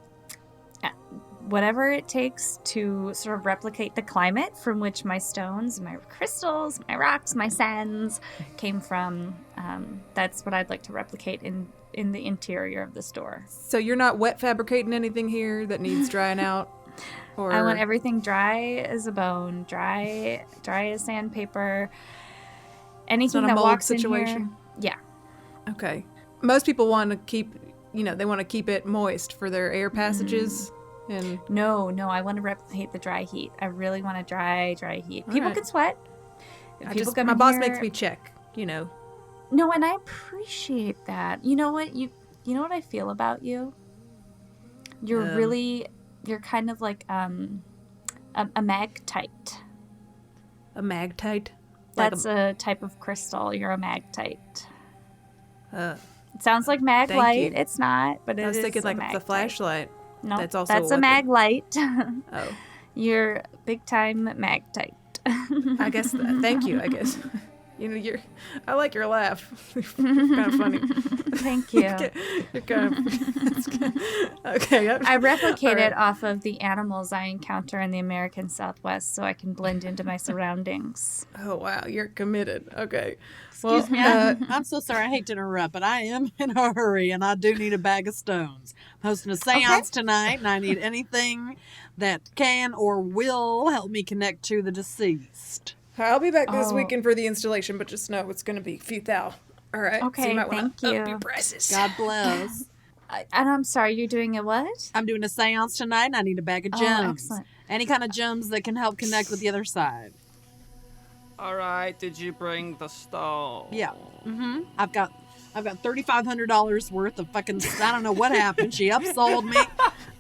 Whatever it takes to sort of replicate the climate from which my stones, my crystals, my rocks, my sands came from, that's what I'd like to replicate in the interior of the store. So you're not wet fabricating anything here that needs drying out? Or I want everything dry as a bone, dry as sandpaper. Anything not a that mold walks situation? in here. Yeah. Okay. Most people want to keep, they want to keep it moist for their air passages. And No, I want to replicate the dry heat. I really want a dry heat. People right. can sweat. If my boss makes me check, No, and I appreciate that. You know what? You know what I feel about you? You're kind of like a magtite. A magtite. That's a type of crystal. You're a magtite. It sounds like mag thank light. you. It's not, but I was thinking thinking like the magtite. flashlight. No, That's also that's a a mag light. Oh, You're big time magtite. I guess. Thank you. I guess. I like your laugh. Kind of funny. Thank you. You're good. Okay. I replicate All right. it off of the animals I encounter in the American Southwest so I can blend into my surroundings. Oh, wow. You're committed. Okay. Excuse me. I'm so sorry. I hate to interrupt, but I am in a hurry, and I do need a bag of stones. I'm hosting a seance tonight, and I need anything that can or will help me connect to the deceased. I'll be back this weekend for the installation, but just know it's going to be a few thou. All right. So Okay, you might wanna thank you. up your prices. God bless. And I'm sorry, you're doing a what? I'm doing a seance tonight, and I need a bag of gems. Excellent. Any kind of gems that can help connect with the other side. All right, did you bring the stone? Yeah. Mm-hmm. I've got $3,500 worth of fucking. I don't know what happened. She upsold me.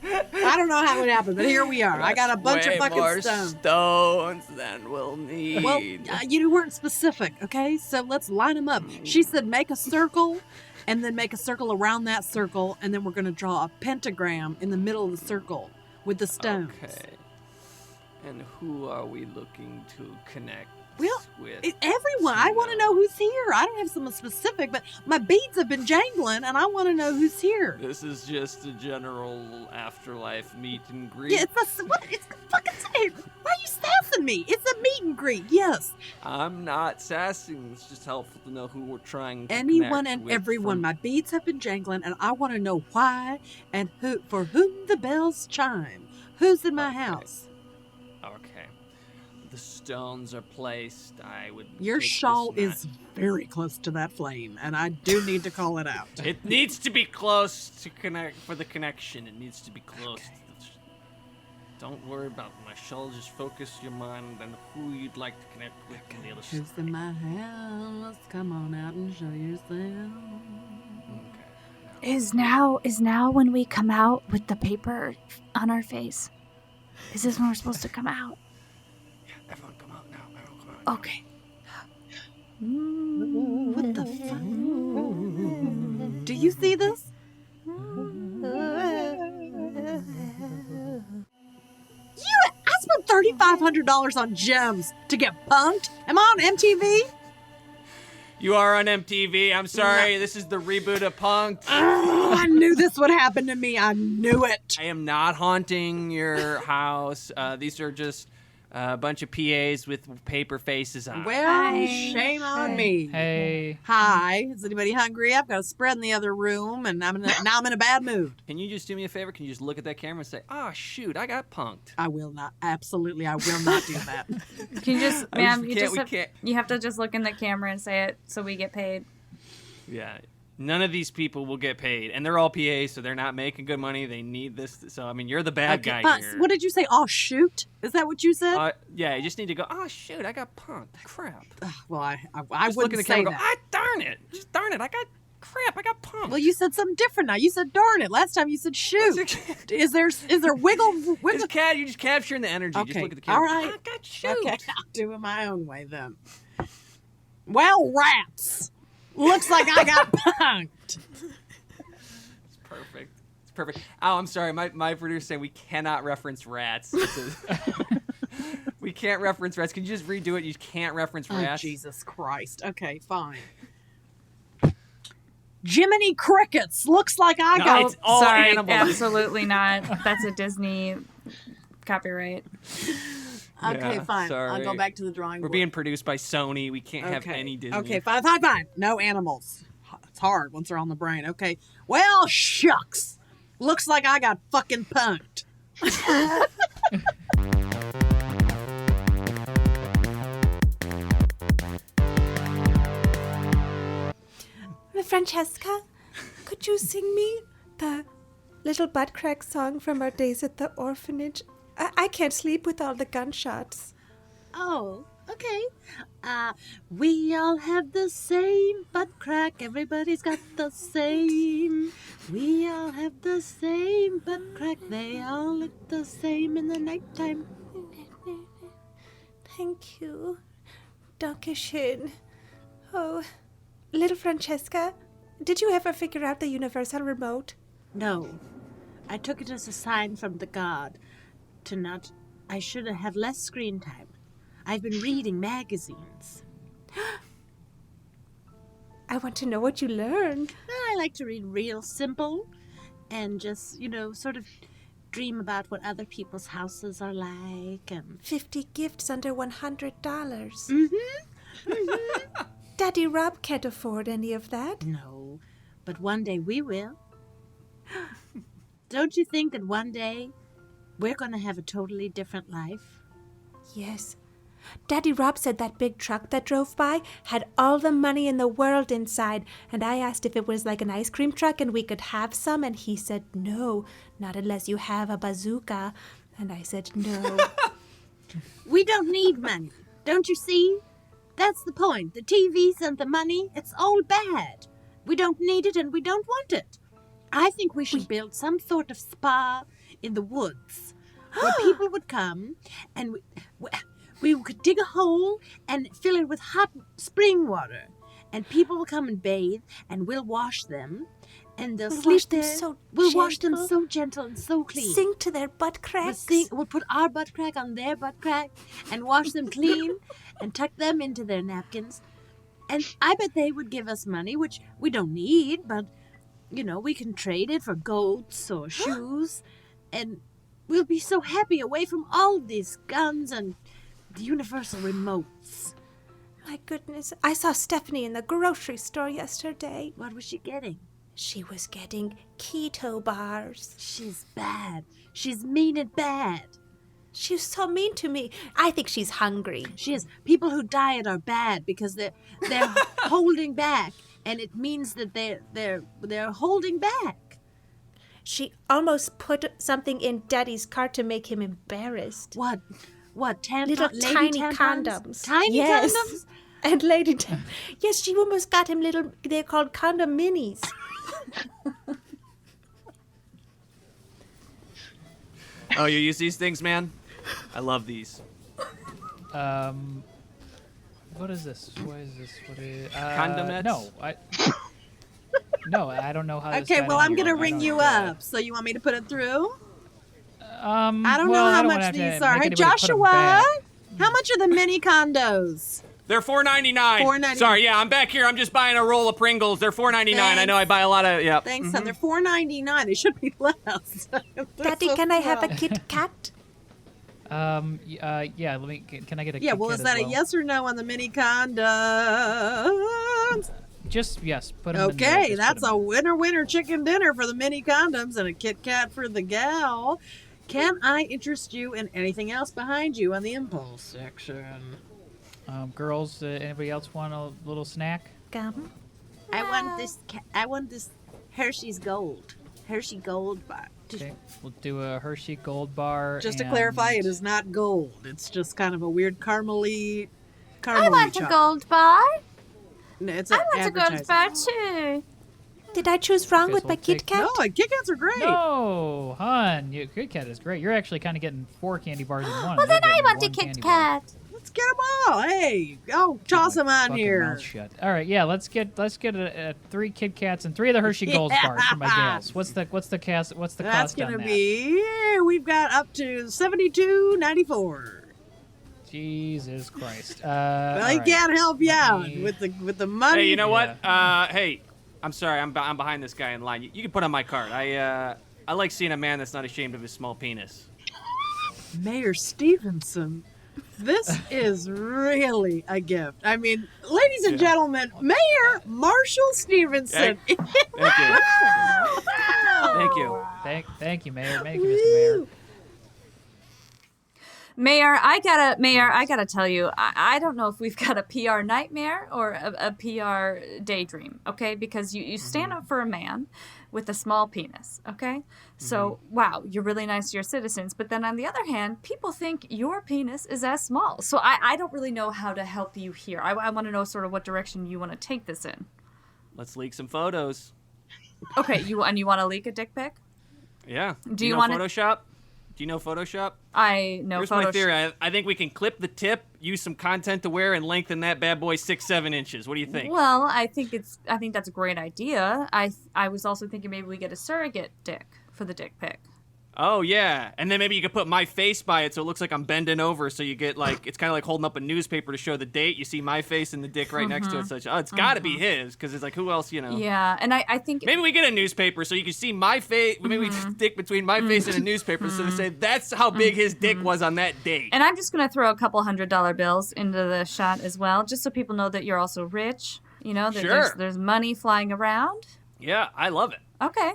I don't know how it happened, but here we are. I got a bunch of fucking more stones. stones than we'll need. Well, you weren't specific, okay? So let's line them up. She said make a circle, and then make a circle around that circle, and then we're going to draw a pentagram in the middle of the circle with the stones. Okay. And who are we looking to connect Well, with? everyone. I want to know who's here. I don't have someone specific, but my beads have been jangling, and I want to know who's here. This is just a general afterlife meet and greet. Yeah, it's fucking say. Why are you sassing me? It's a meet and greet. Yes. I'm not sassing. It's just helpful to know who we're trying to Anyone connect and with everyone. from- My beads have been jangling, and I want to know why and who, for whom the bells chime. Who's in my house? Okay. The stones are placed. I would. Your take shawl this is very close to that flame, and I do need to call it out. It needs to be close to connect for the connection. It needs to be close. Don't worry about my shawl. Just focus your mind on who you'd like to connect with on the other side. Who's in my house? Come on out and show yourself. Okay. Is now when we come out with the paper on our face? Is this when we're supposed to come out? Yeah, everyone come out now. Everyone come out. Okay. What the fuck? Do you see this? I spent $3,500 on gems to get punked. Am I on MTV? You are on MTV. I'm sorry. This is the reboot of Punk'd. I knew this would happen to me. I knew it. I am not haunting your house. These are just a bunch of PAs with paper faces on. Well, shame on me. Hey. Hi. Is anybody hungry? I've got a spread in the other room, and now I'm in a bad mood. Can you just do me a favor? Can you just look at that camera and say, "Oh shoot, I got punked"? I will not. Absolutely, I will not do that. Can you just, I ma'am, just can't- you have to just look in the camera and say it so we get paid. Yeah. None of these people will get paid, and they're all PAs, so they're not making good money. They need this. So I mean, you're the bad guy fine. here. What did you say? Oh, shoot. Is that what you said? Yeah, you just need to go. Oh shoot, I got punked. Crap. Well, I Just wouldn't look at the say camera. that. And go, darn it! Just darn it! I got crap. I got punked. Well, you said something different now. You said darn it. Last time you said shoot. Is there wiggle? It's cat. You're just capturing the energy. Okay. Just look at the camera. All right. I got shoot. Okay, I'll do it my own way then. Well, rats. Looks like I got punked. It's perfect. It's perfect. Oh, I'm sorry. My producer saying we cannot reference rats. We can't reference rats. Can you just redo it? You can't reference Oh, rats. Jesus Christ. Okay, fine. Jiminy Crickets. Looks like I No, got. it's all Sorry, animals. absolutely not. That's a Disney copyright. Okay, Yeah, fine. sorry. I'll go back to the drawing We're board. being produced by Sony. We can't have any Disney. Okay, fine. No animals. It's hard once they're on the brain. Okay. Well, shucks. Looks like I got fucking punked. Francesca, could you sing me the little Buttcracks song from our days at the orphanage? I can't sleep with all the gunshots. Oh, okay. We all have the same butt crack. Everybody's got the same. We all have the same butt crack. They all look the same in the nighttime. Thank you. Dankeschön. Oh, little Francesca, did you ever figure out the universal remote? No. I took it as a sign from the god to not. I should have less screen time. I've been reading magazines. I want to know what you learn. I like to read real simple and just, sort of dream about what other people's houses are like and 50 gifts under $100. Mm-hmm. Daddy Rob can't afford any of that. No, but one day we will. Don't you think that one day we're going to have a totally different life? Yes. Daddy Rob said that big truck that drove by had all the money in the world inside, and I asked if it was like an ice cream truck and we could have some, and he said, no, not unless you have a bazooka. And I said, no. We don't need money, don't you see? That's the point. The TVs and the money, it's all bad. We don't need it and we don't want it. I think we should build some sort of spa in the woods where people would come and we could dig a hole and fill it with hot spring water. And people will come and bathe and we'll wash them. And they'll sleep there. We'll wash them so gentle and so clean. Sing to their butt cracks. We'll put our butt crack on their butt crack and wash them clean and tuck them into their napkins. And I bet they would give us money, which we don't need, but, we can trade it for goats or shoes. And we'll be so happy away from all of these guns and the universal remotes. My goodness, I saw Stephanie in the grocery store yesterday. What was she getting? She was getting keto bars. She's bad. She's mean and bad. She was so mean to me. I think she's hungry. She is. People who diet are bad because they're holding back, and it means that they're holding back. She almost put something in Daddy's cart to make him embarrassed. What? Little tiny condoms. Tiny condoms? And lady yes, she almost got him little, they're called condom minis. Oh, you use these things, man? I love these. What is this? What is this? What is Condomettes? No, I don't know how this Okay, well, I'm going to ring you up. So you want me to put it through? I don't know how much these are. Hey, Joshua, how much are the mini condos? They're $4.99. $4.99. Sorry, yeah, I'm back here. I'm just buying a roll of Pringles. They're $4.99. I know I buy a lot of, yeah. Thanks, son. They're $4.99. They should be less. Daddy, can I have a Kit Kat? Yeah, let me, can I get a Kit well, Kat is that as well? a yes or no on the mini condoms? Just, yes, put them in there. Okay, Just that's put 'em a winner chicken dinner for the mini condoms and a Kit Kat for the gal. Can I interest you in anything else behind you on the impulse section? Girls, anybody else want a little snack? Gum. I want this Hershey's Gold. Hershey Gold bar. Okay, we'll do a Hershey Gold Bar. Just to clarify, it is not gold. It's just kind of a weird caramely I want a chocolate. gold bar. No, it's I want a gold bar too. Did I choose wrong Okay, with so my we'll Kit take- Kat? No, Kit Kats are great. No, hon, Kit Kat is great. You're actually kind of getting 4 candy bars in one. Well, They're then I getting want a one Kit candy bar. Kat. Let's get them all. Hey, go toss them on Fucking here. mouth shut. All right, yeah, let's get a 3 Kit Kats and 3 of the Hershey Gold bars for my gals. What's the cost That's on gonna that? be. We've got up to $72.94. Jesus Christ. Well, he all right. can't help you out me- with the money. Hey, you know what? Hey, I'm sorry. I'm behind this guy in line. You can put on my card. I like seeing a man that's not ashamed of his small penis. Mayor Stevenson, this is really a gift. I mean, ladies and gentlemen, Mayor Marshall Stevenson. Thank you. Thank you. Thank you, Mayor. Thank you, Mr. Mayor. Mayor, I gotta tell you, I don't know if we've got a PR nightmare or a PR daydream, okay? Because you stand up for a man with a small penis, okay? So, wow, you're really nice to your citizens, but then on the other hand, people think your penis is as small. So I don't really know how to help you here. I want to know sort of what direction you want to take this in. Let's leak some photos. Okay, you want to leak a dick pic? Yeah. Do you you know wanna- Photoshop? Do you know Photoshop? I know Here's my theory. I think we can clip the tip, use some content to wear, and lengthen that bad boy 6-7 inches. What do you think? Well, I think that's a great idea. I was also thinking maybe we get a surrogate dick for the dick pic. Oh, yeah. And then maybe you could put my face by it so it looks like I'm bending over, so you get, like, it's kind of like holding up a newspaper to show the date. You see my face and the dick right next to it. So it's got to be his, because it's like, who else, Yeah, and I think... Maybe we get a newspaper so you can see my face. Maybe we stick between my face and a newspaper so they say that's how big his dick was on that date. And I'm just going to throw a couple $100 bills into the shot as well, just so people know that you're also rich. That there's money flying around. Yeah, I love it. Okay.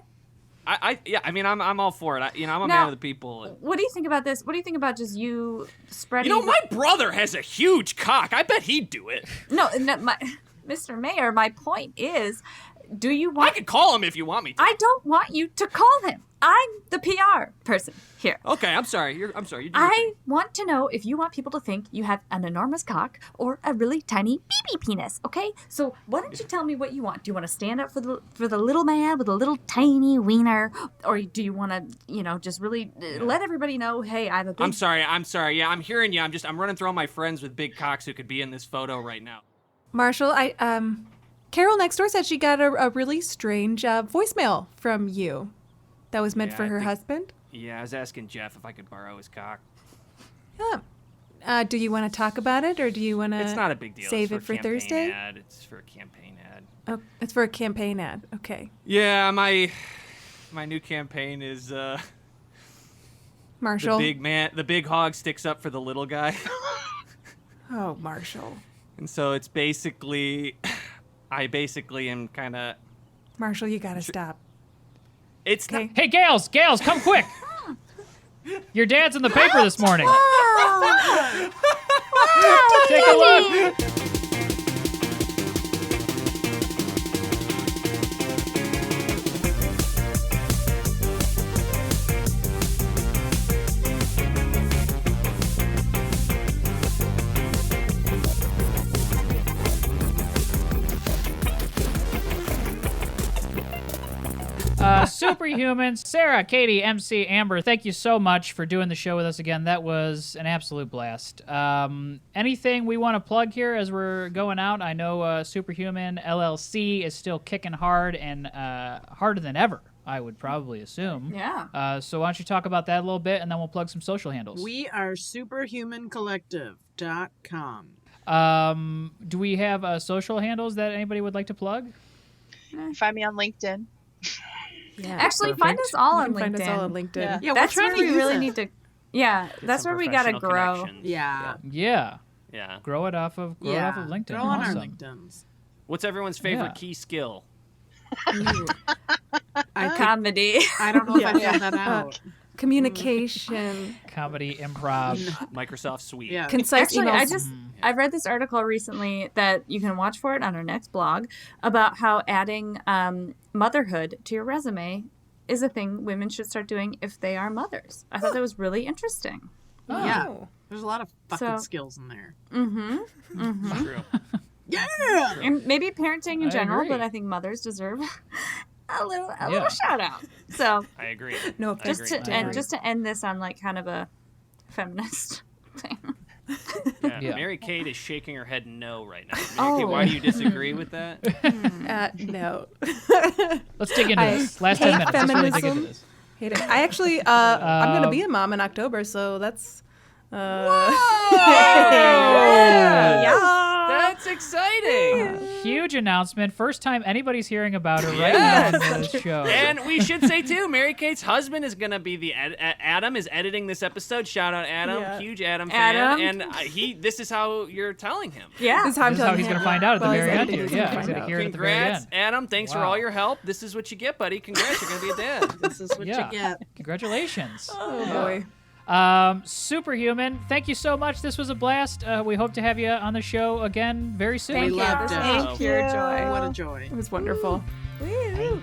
I'm all for it. I'm a man of the people. What do you think about this? What do you think about just you spreading... my brother has a huge cock. I bet he'd do it. No, Mr. Mayor, my point is, do you want... I can call him if you want me to. I don't want you to call him. I'm the PR person here. Okay, I'm sorry. I'm sorry. You do I want to know if you want people to think you have an enormous cock or a really tiny BB penis, okay? So why don't you tell me what you want? Do you want to stand up for the little man with a little tiny wiener? Or do you want to, just really let everybody know, hey, I have a big... I'm sorry. Yeah, I'm hearing you. I'm running through all my friends with big cocks who could be in this photo right now. Marshall, Carol next door said she got a really strange voicemail from you. That was meant for her husband? Yeah, I was asking Jeff if I could borrow his cock. Yeah. Do you want to talk about it, or do you want to... It's not a big deal. Save it for Thursday? It's for a campaign ad. Oh, it's for a campaign ad. Okay. Yeah, my new campaign is... Marshall? The big hog sticks up for the little guy. Oh, Marshall. And so it's basically... I basically am kind of... Marshall, you got to stop. It's okay. Hey, Gales, come quick. Your dad's in the paper this morning. Take a look. Superhuman, Sarah, Katie, MC, Amber, thank you so much for doing the show with us again. That was an absolute blast. Anything we want to plug here as we're going out? I know Superhuman LLC is still kicking hard and harder than ever, I would probably assume. Yeah. So why don't you talk about that a little bit, and then we'll plug some social handles. We are superhumancollective.com. Do we have social handles that anybody would like to plug? Find me on LinkedIn. Yeah, actually, find us all on LinkedIn. Find us all on LinkedIn. Yeah, that's where we really need to. Yeah, that's where we gotta grow. Yeah. Grow it off of LinkedIn. Grow on our LinkedIns. What's everyone's favorite key skill? Comedy. I don't know if I figured that out. Communication. Comedy, improv. Microsoft Suite. Yeah. Concise emails. I read this article recently that you can watch for it on our next blog about how adding motherhood to your resume is a thing women should start doing if they are mothers. I thought that was really interesting. Oh. Yeah. There's a lot of fucking skills in there. True. Yeah. And maybe parenting in general, agree. but I think mothers deserve a little shout out. So I agree. No, just to end this on like kind of a feminist thing. Yeah. Mary Kate is shaking her head no right now. Mary Kate, why do you disagree with that? No. Let's dig into this. Last 10 minutes. Let's really dig into this. Hate it. I actually, I'm going to be a mom in October, so that's... That's exciting. Huge announcement. First time anybody's hearing about her right now on this show. And we should say, too, Mary Kate's husband is going to be Adam is editing this episode. Shout out, Adam. Yeah. Huge Adam fan. And this is how you're telling him. Yeah. This is how he's going to find out at the very end here. Yeah, he's going to hear it at the very end. Congrats, Adam. Thanks for all your help. This is what you get, buddy. Congrats. You're going to be a dad. This is what you get. Congratulations. Oh, boy. Superhuman, thank you so much. This was a blast. We hope to have you on the show again very soon. We loved it. Thank you. Pure joy. What a joy. It was wonderful. Woo.